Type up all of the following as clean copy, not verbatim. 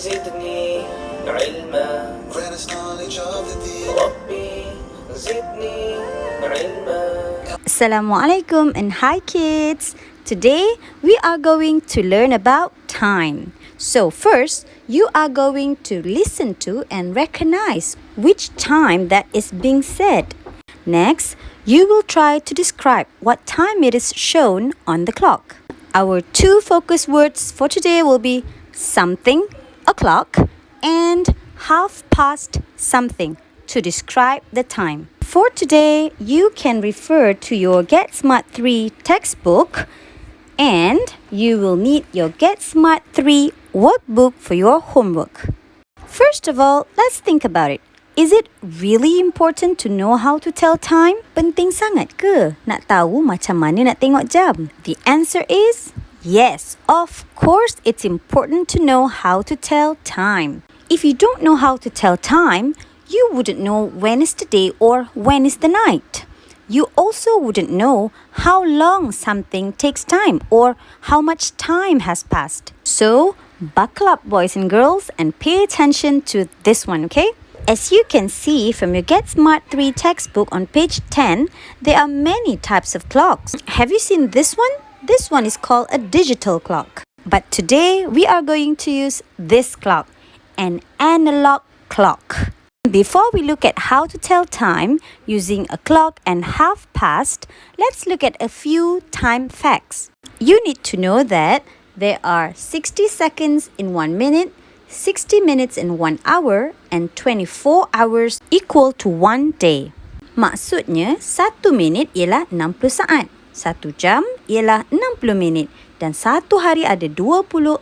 زدني علما Grant us knowledge of the deen. ربي زدني علما. Assalamualaikum and hi kids! Today we are going to learn about time. So first, you are going to listen to and recognize which time that is being said. Next, you will try to describe what time it is shown on the clock. Our two focus words for today will be something, o'clock, and half past something to describe the time. For today, you can refer to your Get Smart 3 textbook and you will need your Get Smart 3 workbook for your homework. First of all, let's think about it. Is it really important to know how to tell time? Penting sangat ke nak tahu macam mana nak tengok jam? The answer is yes. Of course, it's important to know how to tell time. If you don't know how to tell time, you wouldn't know when is the day or when is the night. You also wouldn't know how long something takes time or how much time has passed. So, buckle up boys and girls and pay attention to this one, okay? As you can see from your Get Smart 3 textbook on page 10, there are many types of clocks. Have you seen this one? This one is called a digital clock. But today, we are going to use this clock, an analog clock. Before we look at how to tell time using a clock and half past, let's look at a few time facts. You need to know that there are 60 seconds in 1 minute, 60 minutes in 1 hour, and 24 hours equal to 1 day. Maksudnya, 1 minit ialah 60 saat, 1 jam ialah 60 minit, dan 1 hari ada 24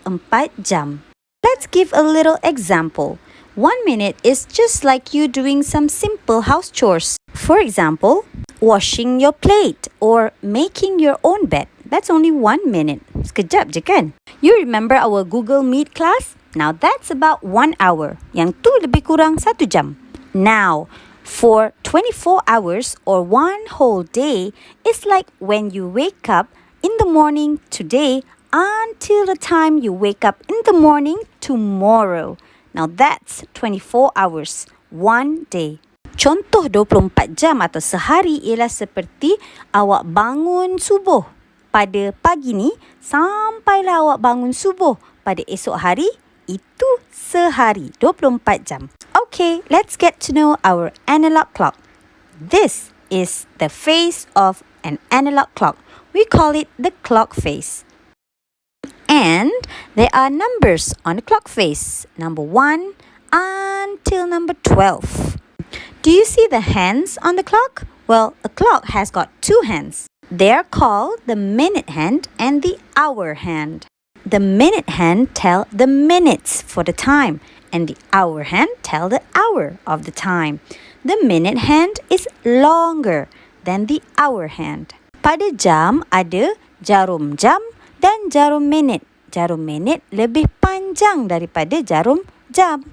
jam. Let's give a little example. 1 minute is just like you doing some simple house chores. For example, washing your plate or making your own bed. That's only 1 minute. Sekejap je kan? You remember our Google Meet class? Now that's about 1 hour. Yang tu lebih kurang 1 jam. Now, for 24 hours or 1 whole day, it's like when you wake up in the morning today until the time you wake up in the morning tomorrow. Now that's 24 hours, 1 day. Contoh 24 jam atau sehari ialah seperti awak bangun subuh pada pagi ni sampailah awak bangun subuh pada esok hari, itu sehari, 24 jam. Okay, let's get to know our analog clock. This is the face of an analog clock. We call it the clock face. And there are numbers on the clock face, number 1 until number 12. Do you see the hands on the clock? Well, a clock has got 2 hands. They are called the minute hand and the hour hand. The minute hand tell the minutes for the time, and the hour hand tell the hour of the time. The minute hand is longer than the hour hand. Pada jam ada jarum jam dan jarum minit. Jarum minit lebih panjang daripada jarum jam.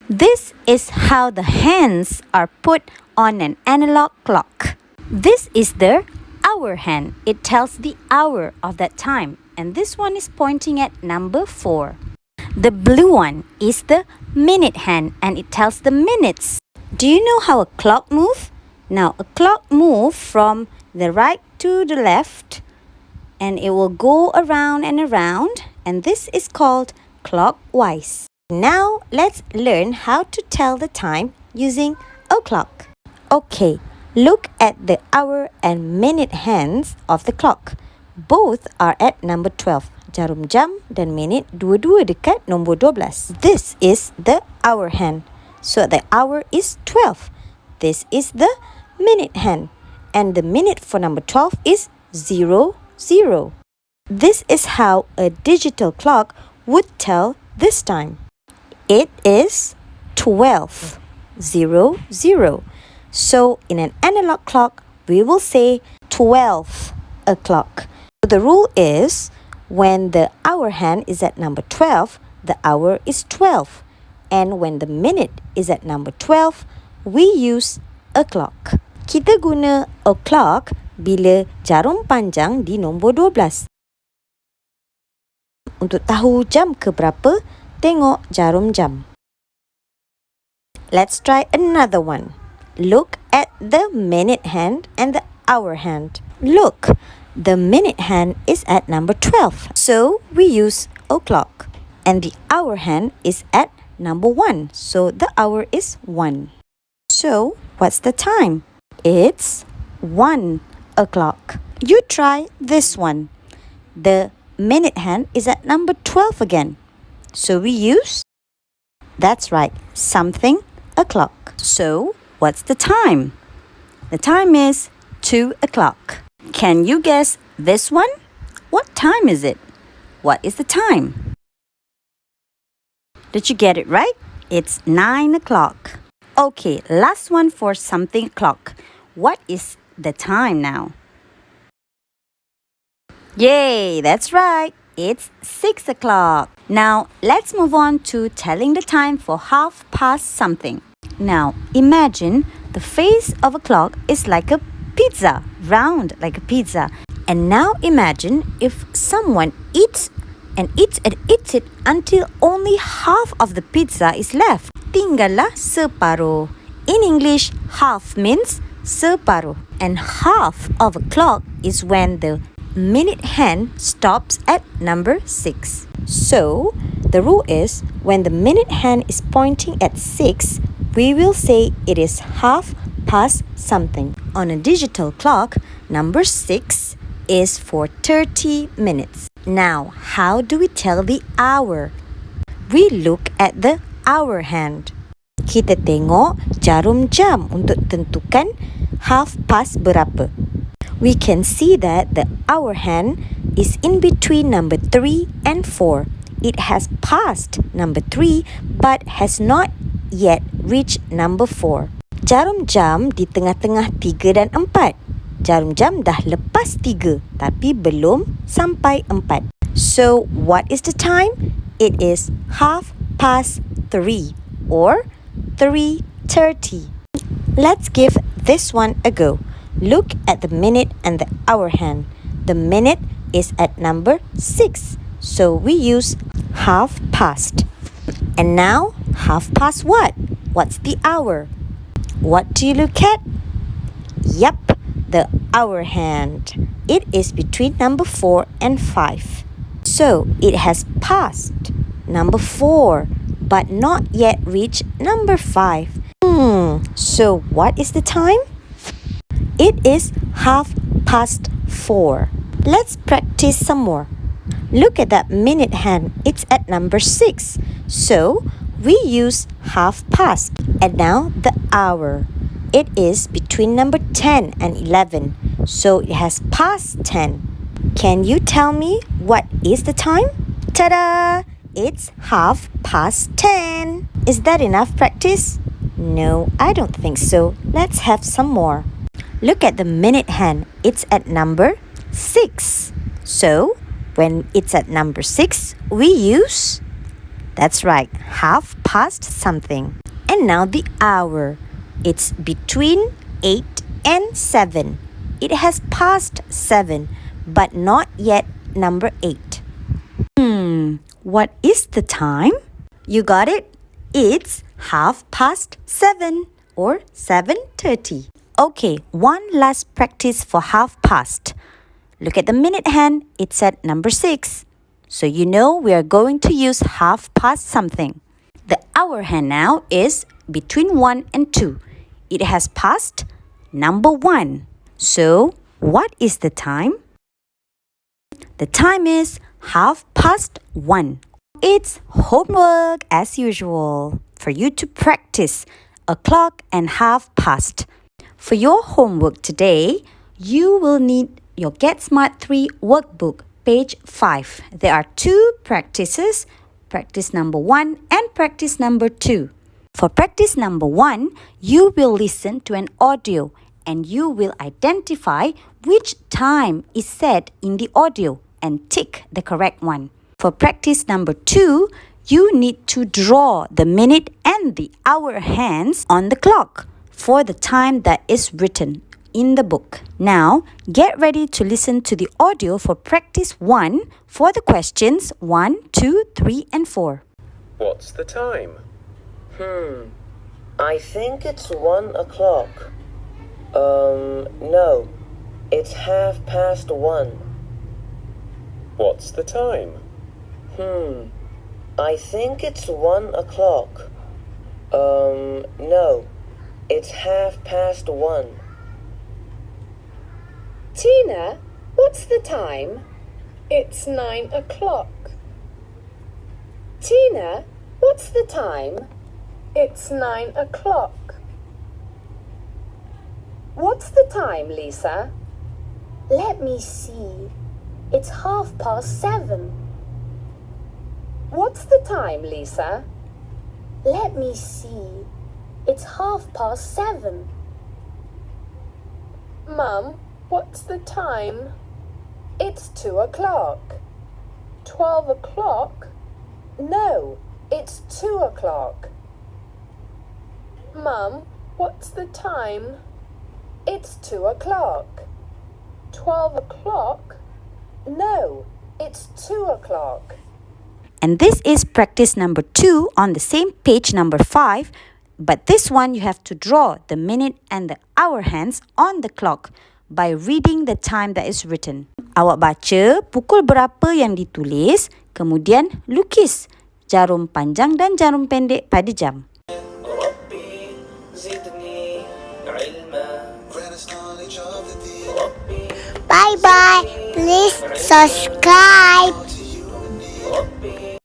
This is how the hands are put on an analog clock. This is the hour hand. It tells the hour of that time. And this one is pointing at number 4. The blue one is the minute hand and it tells the minutes. Do you know how a clock moves? Now, a clock moves from the right to the left and it will go around and around, and this is called clockwise. Now, let's learn how to tell the time using o'clock. Okay, look at the hour and minute hands of the clock. Both are at number 12. Jarum jam dan minit dua-dua dekat nombor 12. This is the hour hand. So the hour is 12. This is the minute hand. And the minute for number 12 is 00. This is how a digital clock would tell this time. It is 12:00. So in an analog clock, we will say 12 o'clock. The rule is when the hour hand is at number 12, the hour is 12. And when the minute is at number 12, we use a clock. Kita guna o'clock bila jarum panjang di nombor 12. Untuk tahu jam ke berapa, Tengok jarum jam. Let's try another one. Look at the minute hand and the hour hand. Look, the minute hand is at number 12. So we use o'clock. And the hour hand is at number 1. So the hour is 1. So what's the time? It's 1 o'clock. You try this one. The minute hand is at number 12 again. So we use, that's right, something o'clock. So what's the time? The time is 2 o'clock. Can you guess this one? What time is it? What is the time? Did you get it right? It's 9 o'clock. Okay, last one for something o'clock. What is the time now? Yay, that's right. It's 6 o'clock. Now, let's move on to telling the time for half past something. Now, imagine the face of a clock is like a pizza, round like a pizza. And now imagine if someone eats it until only half of the pizza is left. Tinggallah separuh. In English, half means separuh. And half of a clock is when the minute hand stops at number 6. So, the rule is when the minute hand is pointing at 6, we will say it is half past something. On a digital clock, number 6 is for 30 minutes. Now, how do we tell the hour? We look at the hour hand. Kita tengok jarum jam untuk tentukan half past berapa. We can see that the hour hand is in between number 3 and 4. It has passed number 3 but has not yet reached number 4. Jarum jam di tengah-tengah 3 dan 4. Jarum jam dah lepas 3 tapi belum sampai 4. So, what is the time? It is half past 3 or 3:30. Let's give this one a go. Look at the minute and the hour hand. The minute is at number 6. So we use half past. And now, half past what? What's the hour? What do you look at? Yup, the hour hand. It is between number 4 and 5. So it has passed number 4 but not yet reached number 5. So what is the time? It is half past 4. Let's practice some more. Look at that minute hand. It's at number 6. So we use half past. And now the hour. It is between number 10 and 11. So it has passed 10. Can you tell me what is the time? Ta-da! It's half past 10. Is that enough practice? No, I don't think so. Let's have some more. Look at the minute hand. It's at number 6. So, when it's at number 6, we use, that's right, half past something. And now the hour. It's between 8 and 7. It has passed 7, but not yet number 8. What is the time? You got it? It's half past 7 or 7:30. Okay, one last practice for half past. Look at the minute hand. It's at number 6. So you know we are going to use half past something. The hour hand now is between 1 and 2. It has passed number 1. So what is the time? The time is half past 1. It's homework as usual for you to practice o'clock and half past. For your homework today, you will need your Get Smart 3 workbook, page 5. There are 2 practices, practice number 1 and practice number 2. For practice number 1, you will listen to an audio and you will identify which time is said in the audio and tick the correct one. For practice number 2, you need to draw the minute and the hour hands on the clock for the time that is written in the book. Now, get ready to listen to the audio for practice 1 for the questions 1, 2, 3, and 4. What's the time? I think it's 1 o'clock. No, it's 1:30. What's the time? I think it's 1 o'clock. No, it's 1:30. Tina, what's the time? It's 9 o'clock. Tina, what's the time? It's 9 o'clock. What's the time, Lisa? Let me see. It's 7:30. What's the time, Lisa? Let me see. It's 7:30. Mum, what's the time? It's 2 o'clock. 12 o'clock? No, it's 2 o'clock. Mum, what's the time? It's 2 o'clock. 12 o'clock? No, it's 2 o'clock. And this is practice number 2 on the same page number 5. But this one you have to draw the minute and the hour hands on the clock by reading the time that is written. Awak baca pukul berapa yang ditulis, kemudian lukis jarum panjang dan jarum pendek pada jam. ربي زدني علما Grant us knowledge of the deen. ربي Bye bye. Please subscribe.